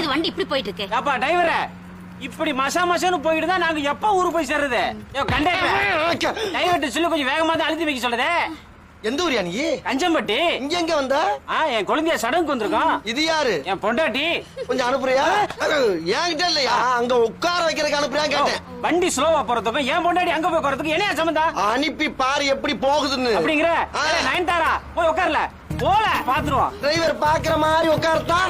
இது வண்டி இப்படி போயிட்டு இருக்கு? அப்பா டிரைவரே, இப்படி மசான்னு போயிட்டு தான் நாங்க எப்ப ஊருக்கு போய் சேர்றது? கண்டக்டர் டிரைவர்ட்ட சொல்லி கொஞ்சம் வேகமா தான் அழுத்தி வைக்க சொல்லுதே. எந்த ஊரியா நீ? கஞ்சம்பட்டி. இங்க எங்க வந்த? என் குழந்தைய சடங்குக்கு வந்திருக்கோம். இது யாரு? என் பொண்டாட்டி. கொஞ்சம் அனுப்புறியா? ஏன்கிட்ட இல்லையா, அங்க உட்கார வைக்கிறதுக்கு அனுப்புறியா கேட்டேன். வண்டி ஸ்லோவா போறதுக்கும் என் பொண்டாட்டி அங்க போய் போறதுக்கு என்ன சம்பந்தம்? அனுப்பி பாரு எப்படி போகுதுன்னு. அப்படிங்கிற நயன்தாரா போய் உட்காரல போல பாத்துருவோம். டிரைவர் பாக்குற மாதிரி உட்கார்த்தா